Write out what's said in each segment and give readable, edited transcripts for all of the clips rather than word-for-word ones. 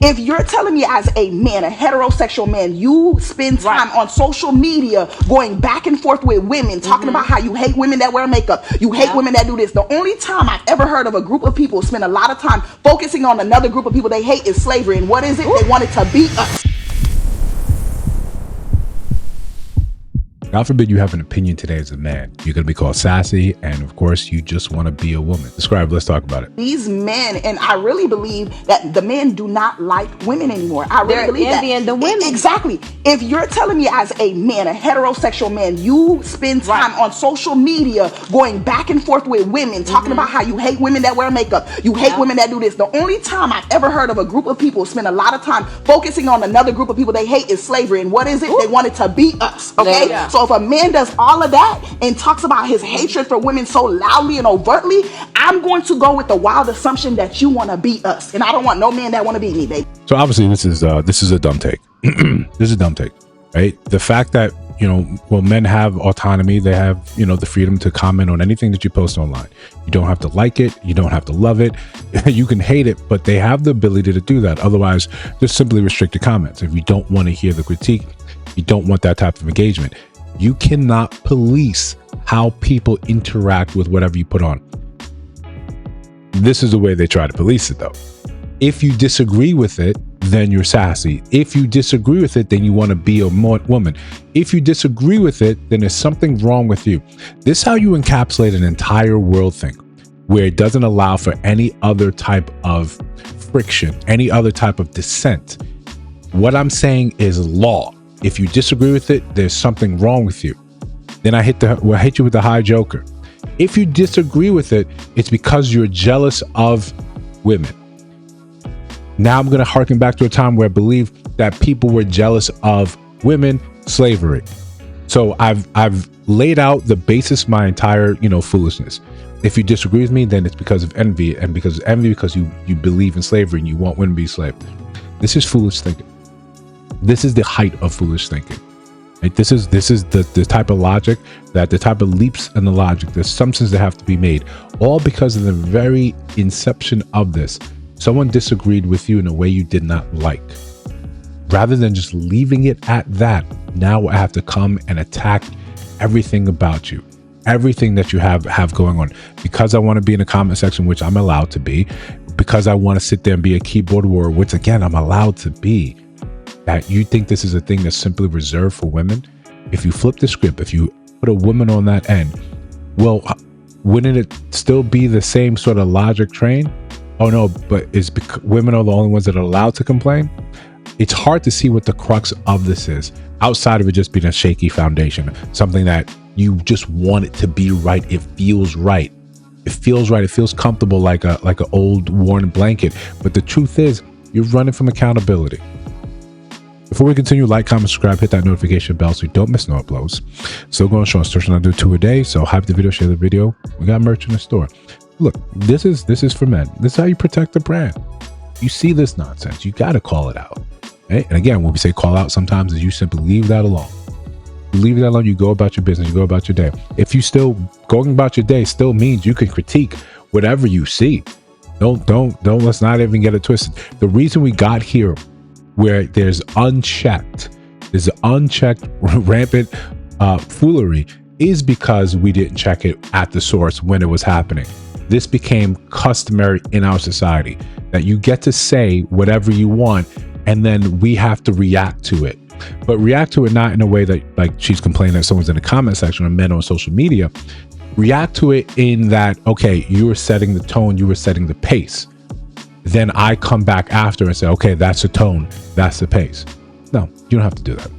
If you're telling me as a man, a heterosexual man, you spend time on social media going back and forth with women, talking about how you hate women that wear makeup, you hate women that do this. The only time I've ever heard of a group of people spend a lot of time focusing on another group of people they hate is slavery. And what is it? They want it to beat us. God forbid you have an opinion today as a man. You're going to be called sassy, and of course, you just want to be a woman. Describe, let's talk about it. These men, and I really believe that the men do not like women anymore. I really believe that. They're envying the women. Exactly. If you're telling me as a man, a heterosexual man, you spend time on social media going back and forth with women, talking about how you hate women that wear makeup, you hate women that do this. The only time I've ever heard of a group of people spend a lot of time focusing on another group of people they hate is slavery. And what is it? They want it to beat us. Okay? So if a man does all of that and talks about his hatred for women so loudly and overtly, I'm going to go with the wild assumption that you want to beat us, and I don't want no man that want to beat me, baby. So obviously this is a dumb take. This is a dumb take, right? The fact that, well, men have autonomy, they have, the freedom to comment on anything that you post online. You don't have to like it, you don't have to love it, you can hate it, but they have the ability to do that. Otherwise, just simply restrict the comments. If you don't want to hear the critique, you don't want that type of engagement. You cannot police how people interact with whatever you put on. This is the way they try to police it, though. If you disagree with it, then you're sassy. If you disagree with it, then you want to be a woman. If you disagree with it, then there's something wrong with you. This is how you encapsulate an entire world thing, where it doesn't allow for any other type of friction, any other type of dissent. What I'm saying is law. If you disagree with it, there's something wrong with you. Then I hit you with the high joker. If you disagree with it, it's because you're jealous of women. Now I'm going to harken back to a time where I believe that people were jealous of women, slavery. So I've laid out the basis of my entire, foolishness. If you disagree with me, then it's because of envy, and because of envy, because you believe in slavery and you want women to be slaves. This is foolish thinking. This is the height of foolish thinking. Right? This is the type of logic, that the type of leaps in the logic, the assumptions that have to be made, all because of the very inception of this. Someone disagreed with you in a way you did not like. Rather than just leaving it at that, now I have to come and attack everything about you, everything that you have going on, because I want to be in the comment section, which I'm allowed to be, because I want to sit there and be a keyboard warrior, which again, I'm allowed to be. That you think this is a thing that's simply reserved for women. If you flip the script, if you put a woman on that end, well, wouldn't it still be the same sort of logic train? Oh no, but it's because women are the only ones that are allowed to complain. It's hard to see what the crux of this is, outside of it just being a shaky foundation, something that you just want it to be right. It feels right. It feels right. It feels comfortable, like an old worn blanket. But the truth is, you're running from accountability. Before we continue, like, comment, subscribe, hit that notification bell so you don't miss no uploads. Still going strong, searching I do 2 a day. So hype the video, share the video. We got merch in the store. Look, this is for men. This is how you protect the brand. You see this nonsense, you got to call it out. Okay? And again, when we say call out, sometimes is you simply leave that alone. You leave that alone, you go about your business, you go about your day. If you still going about your day still means you can critique whatever you see. Don't, let's not even get it twisted. The reason we got here where there's unchecked rampant foolery is because we didn't check it at the source when it was happening. This became customary in our society, that you get to say whatever you want and then we have to react to it. But react to it not in a way that, like, she's complaining that someone's in the comment section or men on social media. React to it in that, okay, you were setting the tone, you were setting the pace. Then I come back after and say, okay, that's the tone, that's the pace. No, you don't have to do that.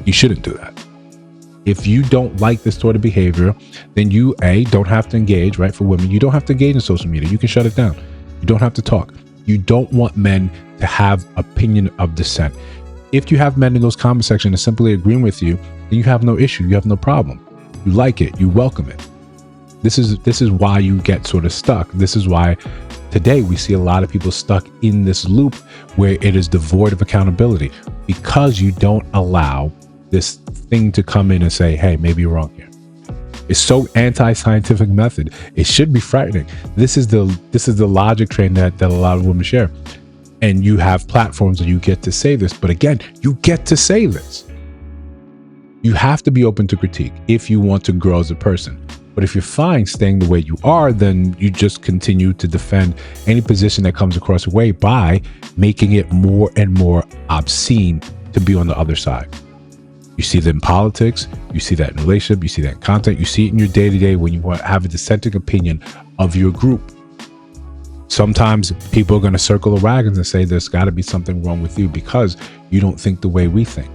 You shouldn't do that. If you don't like this sort of behavior, then you, don't have to engage, right? For women, you don't have to engage in social media. You can shut it down. You don't have to talk. You don't want men to have opinion of dissent. If you have men in those comment sections simply agreeing with you, then you have no issue. You have no problem. You like it. You welcome it. This is why you get sort of stuck. This is why today we see a lot of people stuck in this loop where it is devoid of accountability, because you don't allow this thing to come in and say, hey, maybe you're wrong here. It's so anti-scientific method. It should be frightening. This is the logic train that a lot of women share. and you have platforms and you get to say this. But again, you get to say this. You have to be open to critique if you want to grow as a person. But if you're fine staying the way you are, then you just continue to defend any position that comes across your way by making it more and more obscene to be on the other side. You see that in politics, you see that in relationship, you see that in content, you see it in your day-to-day when you have a dissenting opinion of your group. Sometimes people are going to circle the wagons and say there's got to be something wrong with you because you don't think the way we think.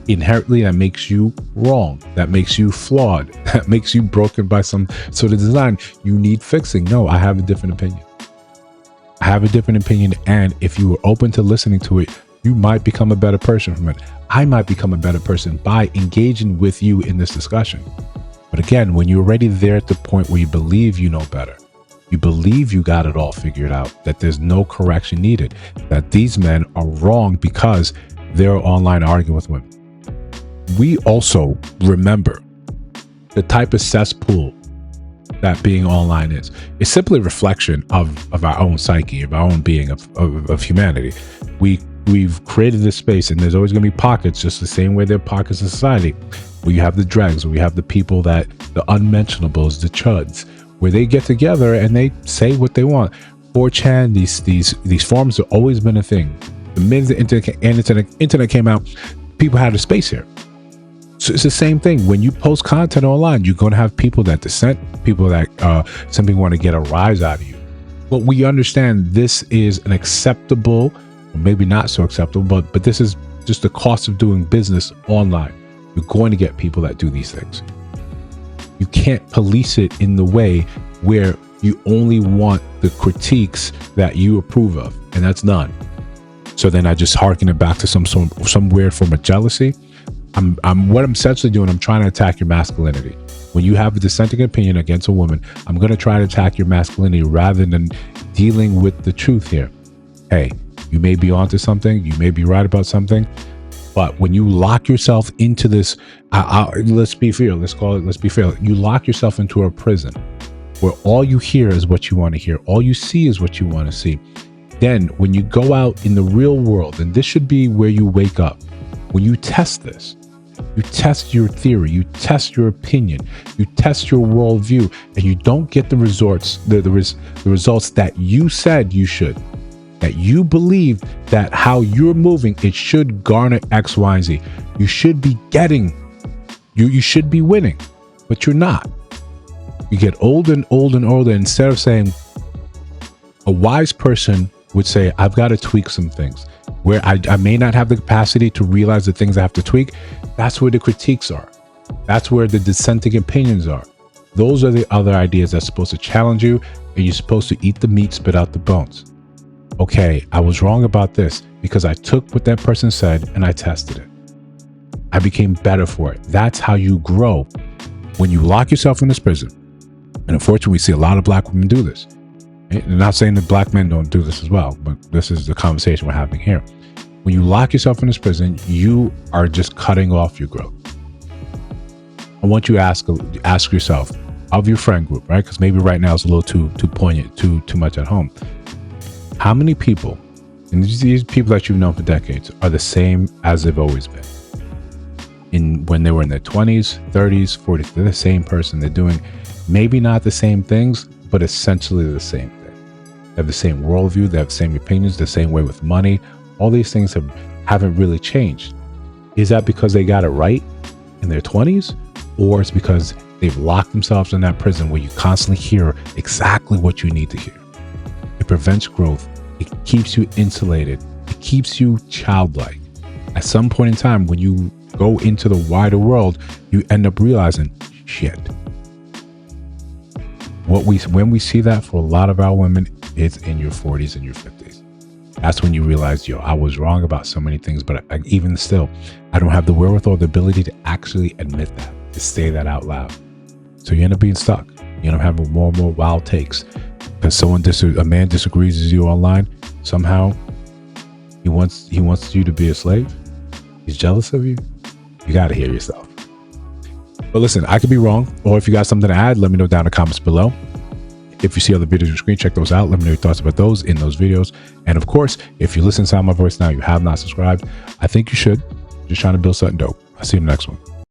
Inherently, that makes you wrong. That makes you flawed. That makes you broken by some sort of design. You need fixing. No, I have a different opinion. I have a different opinion. And if you were open to listening to it, you might become a better person from it. I might become a better person by engaging with you in this discussion. But again, when you're already there at the point where you believe you know better, you believe you got it all figured out, that there's no correction needed, that these men are wrong because they're online arguing with women. We also remember the type of cesspool that being online is. It's simply a reflection of our own psyche, of our own being, of humanity. We've created this space, and there's always going to be pockets, just the same way there are pockets in society, where you have the dregs, where you have the people that, the unmentionables, the chuds, where they get together and they say what they want. 4chan, these forums have always been a thing. The minute the internet came out, people had a space here. So it's the same thing. When you post content online, you're going to have people that dissent, people that some people want to get a rise out of you. But we understand this is an acceptable, or maybe not so acceptable, but this is just the cost of doing business online. You're going to get people that do these things. You can't police it in the way where you only want the critiques that you approve of, and that's none. So then I just harken it back to some weird form of jealousy. What I'm essentially doing, I'm trying to attack your masculinity. When you have a dissenting opinion against a woman, I'm going to try to attack your masculinity rather than dealing with the truth here. Hey, you may be onto something, you may be right about something, but when you lock yourself into this, let's be fair, let's be fair. You lock yourself into a prison where all you hear is what you want to hear. All you see is what you want to see. Then when you go out in the real world, and this should be where you wake up, when you test this, you test your theory, you test your opinion, you test your worldview, and you don't get the results that you said you should, that you believe that how you're moving, it should garner X, Y, and Z. You should be getting, you should be winning, but you're not. You get old and old and older. Instead of saying, a wise person would say, I've got to tweak some things. Where I may not have the capacity to realize the things I have to tweak, that's where the critiques are. That's where the dissenting opinions are. Those are the other ideas that's supposed to challenge you, and you're supposed to eat the meat, spit out the bones. Okay, I was wrong about this because I took what that person said and I tested it. I became better for it. That's how you grow. When you lock yourself in this prison, and unfortunately we see a lot of black women do this. I'm not saying that black men don't do this as well, but this is the conversation we're having here. When you lock yourself in this prison, you are just cutting off your growth. I want you to ask yourself, of your friend group, right? Because maybe right now it's a little too poignant, too much at home. How many people, and these people that you've known for decades, are the same as they've always been? When they were in their 20s, 30s, 40s, they're the same person. They're doing maybe not the same things, but essentially the same thing. They have the same worldview, they have the same opinions, the same way with money. All these things haven't really changed. Is that because they got it right in their 20s? Or it's because they've locked themselves in that prison where you constantly hear exactly what you need to hear? It prevents growth. It keeps you insulated. It keeps you childlike. At some point in time, when you go into the wider world, you end up realizing, shit. When we see that for a lot of our women, it's in your 40s and your 50s. That's when you realize, I was wrong about so many things, but even still, I don't have the wherewithal, the ability to actually admit that, to say that out loud. So you end up being stuck. You end up having more and more wild takes because a man disagrees with you online. Somehow he wants you to be a slave. He's jealous of you. You got to hear yourself. But listen, I could be wrong, or if you got something to add, let me know down in the comments below. If you see other videos on your screen, check those out. Let me know your thoughts about those in those videos. And of course, if you listen to my voice now, you have not subscribed, I think you should. Just trying to build something dope. I'll see you in the next one.